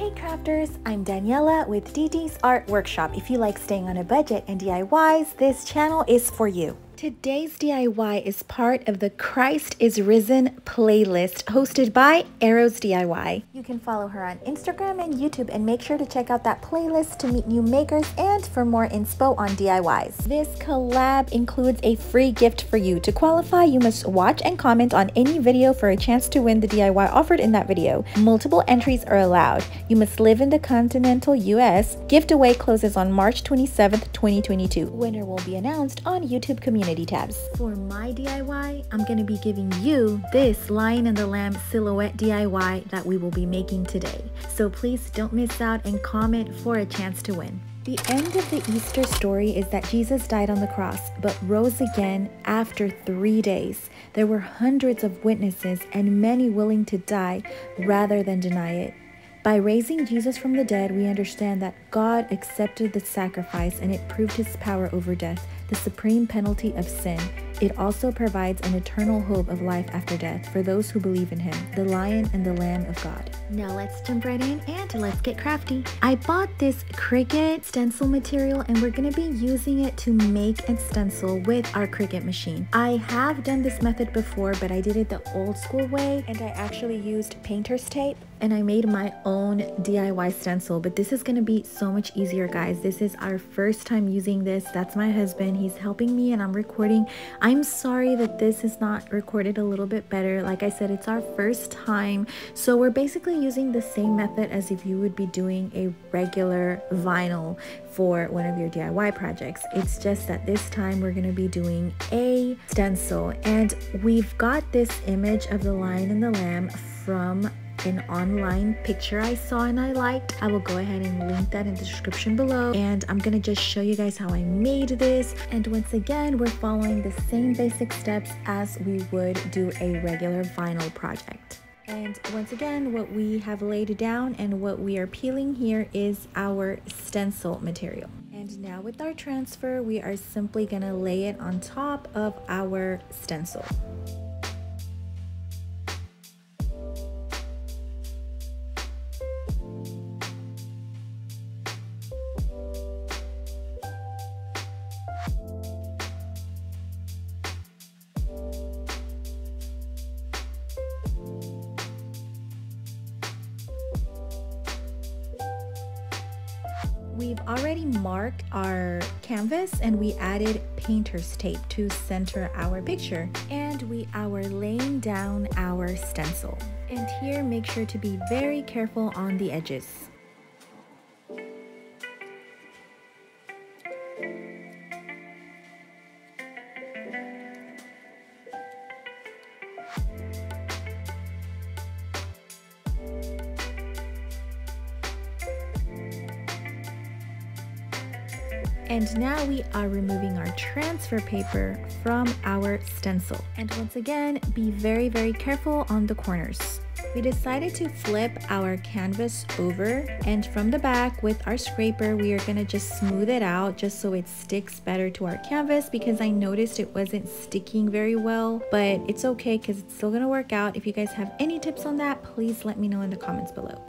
Hey crafters, I'm Daniela with DD's Art Workshop. If you like staying on a budget and DIYs, this channel is for you. Today's DIY is part of the Christ is Risen playlist hosted by Arrows DIY. You can follow her on Instagram and YouTube and make sure to check out that playlist to meet new makers and for more inspo on DIYs. This collab includes a free gift for you. To qualify, you must watch and comment on any video for a chance to win the DIY offered in that video. Multiple entries are allowed. You must live in the continental US. Giveaway closes on March 27th, 2022. Winner will be announced on YouTube community tabs. For my DIY, I'm going to be giving you this Lion and the Lamb silhouette DIY that we will be making today. So please don't miss out and comment for a chance to win. The end of the Easter story is that Jesus died on the cross, but rose again after 3 days. There were hundreds of witnesses and many willing to die rather than deny it. By raising Jesus from the dead, we understand that God accepted the sacrifice and it proved his power over death, the supreme penalty of sin. It also provides an eternal hope of life after death for those who believe in him, the Lion and the Lamb of God. Now let's jump right in and let's get crafty. I bought this Cricut stencil material and we're going to be using it to make a stencil with our Cricut machine. I have done this method before, but I did it the old school way and I actually used painter's tape and I made my own DIY stencil, but this is going to be so much easier, guys. This is our first time using this. That's my husband. He's helping me and I'm recording. I'm sorry that this is not recorded a little bit better. Like I said, it's our first time. So we're basically using the same method as if you would be doing a regular vinyl for one of your DIY projects. It's just that this time we're going to be doing a stencil. And we've got this image of the Lion and the Lamb from an online picture I saw and I liked. I will go ahead and link that in the description below, and I'm gonna just show you guys how I made this. And once again, we're following the same basic steps as we would do a regular vinyl project. And once again, what we have laid down and what we are peeling here is our stencil material. And now with our transfer, we are simply gonna lay it on top of our stencil. We've already marked our canvas and we added painter's tape to center our picture, and we are laying down our stencil. And here, make sure to be very careful on the edges. And now we are removing our transfer paper from our stencil. And once again, be very, very careful on the corners. We decided to flip our canvas over, and from the back with our scraper, we are gonna just smooth it out just so it sticks better to our canvas, because I noticed it wasn't sticking very well, but it's okay because it's still gonna work out. If you guys have any tips on that, please let me know in the comments below.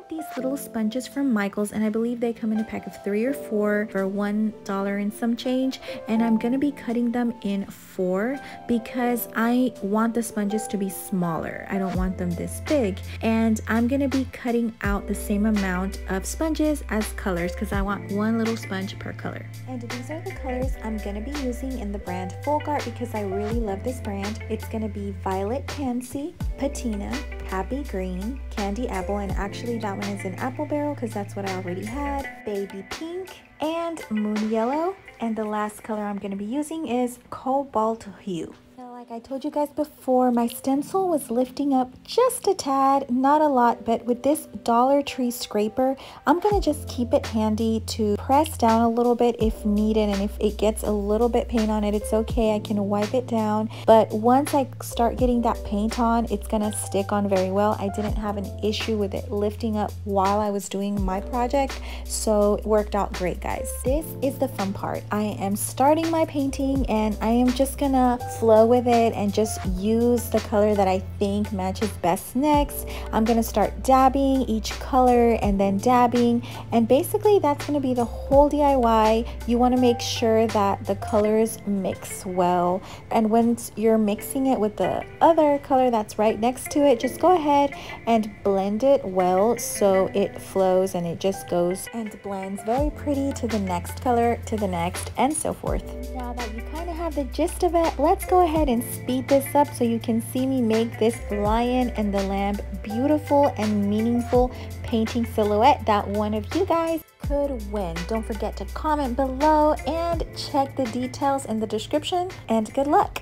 These little sponges from Michael's, and I believe they come in a pack of 3 or 4 for $1 and some change, and I'm gonna be cutting them in 4 because I want the sponges to be smaller. I don't want them this big, and I'm gonna be cutting out the same amount of sponges as colors because I want 1 little sponge per color. And these are the colors I'm gonna be using in the brand Folk Art because I really love this brand. It's gonna be Violet Pansy, Patina, Happy Green, Candy Apple, and actually that one is an apple barrel because that's what I already had, Baby Pink, and Moon Yellow. And the last color I'm going to be using is Cobalt Hue. Now, like I told you guys before, my stencil was lifting up just a tad, not a lot, but with this Dollar Tree scraper, I'm going to just keep it handy to press down a little bit if needed, and if it gets a little bit paint on it, it's okay, I can wipe it down. But once I start getting that paint on, it's going to stick on very well. I didn't have an issue with it lifting up while I was doing my project, so it worked out great, guys. This is the fun part. I am starting my painting and I am just gonna flow with of it and just use the color that I think matches best next. I'm gonna start dabbing each color and then dabbing, and basically that's gonna be the whole DIY. You wanna make sure that the colors mix well, and once you're mixing it with the other color that's right next to it, just go ahead and blend it well so it flows and it just goes and blends very pretty to the next color, to the next, and so forth. Now that you kind of have the gist of it, let's go ahead and speed this up so you can see me make this lion and the lamb beautiful and meaningful painting silhouette that one of you guys could win. Don't forget to comment below and check the details in the description, and good luck.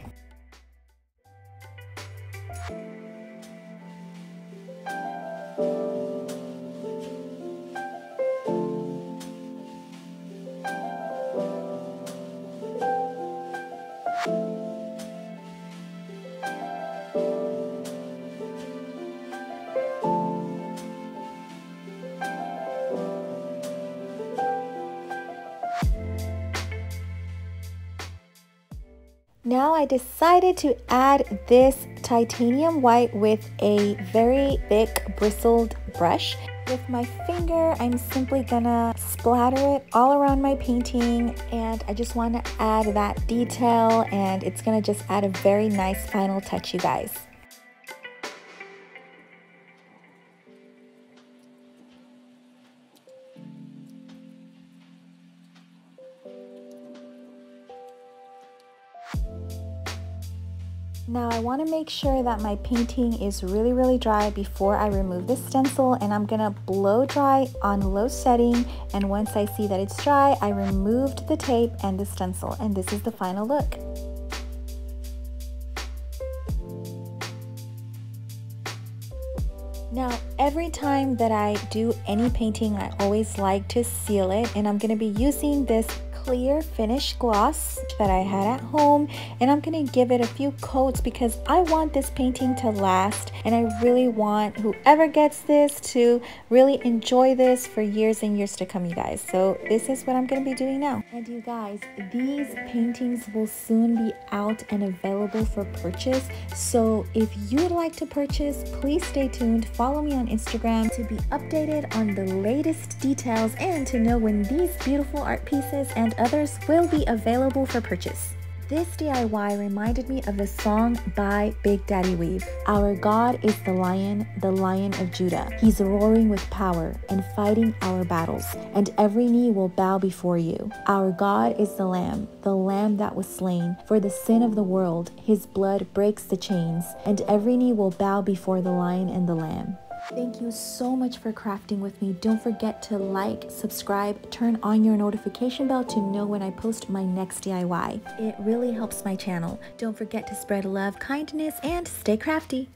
Now I decided to add this titanium white with a very thick bristled brush. With my finger, I'm simply gonna splatter it all around my painting, and I just want to add that detail, and it's gonna just add a very nice final touch, you guys. Now I want to make sure that my painting is really dry before I remove the stencil, and I'm gonna blow dry on low setting, and once I see that it's dry, I removed the tape and the stencil, and this is the final look. Now, every time that I do any painting, I always like to seal it, and I'm gonna be using this clear finish gloss that I had at home, and I'm gonna give it a few coats because I want this painting to last, and I really want whoever gets this to really enjoy this for years and years to come, you guys. So this is what I'm gonna be doing now. And you guys, these paintings will soon be out and available for purchase, so if you would like to purchase, please stay tuned. Follow me on Instagram to be updated on the latest details and to know when these beautiful art pieces and others will be available for purchase. This DIY reminded me of a song by Big Daddy Weave. Our God is the Lion of Judah. He's roaring with power and fighting our battles, and every knee will bow before you. Our God is the Lamb that was slain for the sin of the world. His blood breaks the chains, and every knee will bow before the Lion and the Lamb. Thank you so much for crafting with me. Don't forget to like, subscribe, turn on your notification bell to know when I post my next DIY. It really helps my channel. Don't forget to spread love, kindness, and stay crafty.